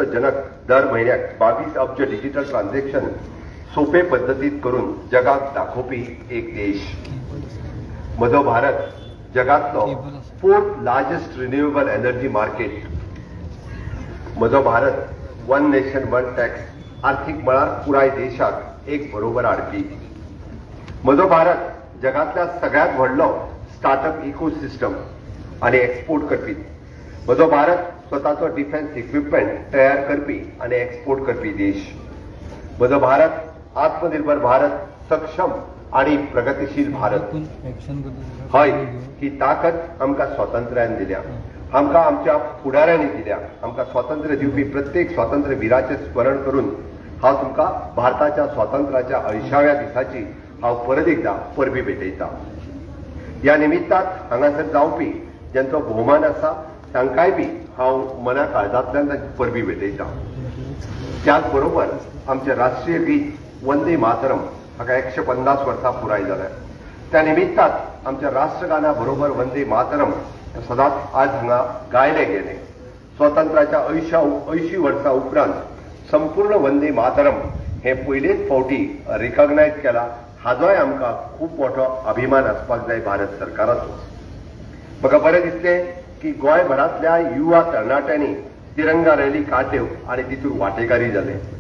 जनक दर महिन्याक 22 अब्ज डिजिटल ट्रान्झॅक्शन सोपे पद्धतीत करून जगाक दाखोवपी एक देश. म्हजो भारत जगातलो 4th largest renewable energy market. म्हजो Bharat one nation one tax आर्थीक मळार पुराय देशाक एक बरोबर हाडपी. म्हजो भारत जगातल्या सगळ्यात व्हडलो स्टार्टअप इकोसिस्टम आणि एक्सपोर्ट करपी. म्हजो भारत स्वताचो डिफेन्स इक्विपमेंट तयार करपी आणि एक्सपोर्ट करपी देश. म्हजो भारत आत्मनिर्भर भारत, सक्षम आणि प्रगतीशील भारत. हय, ही ताकद आमकां स्वातंत्र्यान दिल्या, आमकां आमच्या फुडाऱ्यांनी दिल्या. आमकां स्वातंत्र्य दिवपी प्रत्येक स्वातंत्र्य वीराचे स्मरण करून हांव तुमकां भारताच्या स्वातंत्र्याच्या 80व्या दिसाची हांव परत एकदा परबी भेटयता. ह्या निमित्ताक हांगासर जावपी ज्यांचो भोवमान आसा तांकांय बी हांव मना काळजांतल्यान तांची परबी भेटयता. त्याच बरोबर आमचे राष्ट्रीय गीत वंदे मातरम हाका 150 वर्सां पुराय जाल्या. त्या निमित्ताक आमच्या राष्ट्रगाना बरोबर वंदे मातरम सदांच आज हांगा गायले गेले. स्वातंत्र्याच्या 80 वर्सां उपरांत संपूर्ण वंदे मातरम हे पयलेच फावटी रिकॉग्नायज केला. हाजोय आमकां खूब मोठो अभिमान आसपाक जाय भारत सरकाराचो. म्हाका बरें दिसलें की गोंयभरांतल्या युवा तरणाट्यांनी तिरंगा रॅली काडल्यो आनी तितूंत वांटेकारी जाले.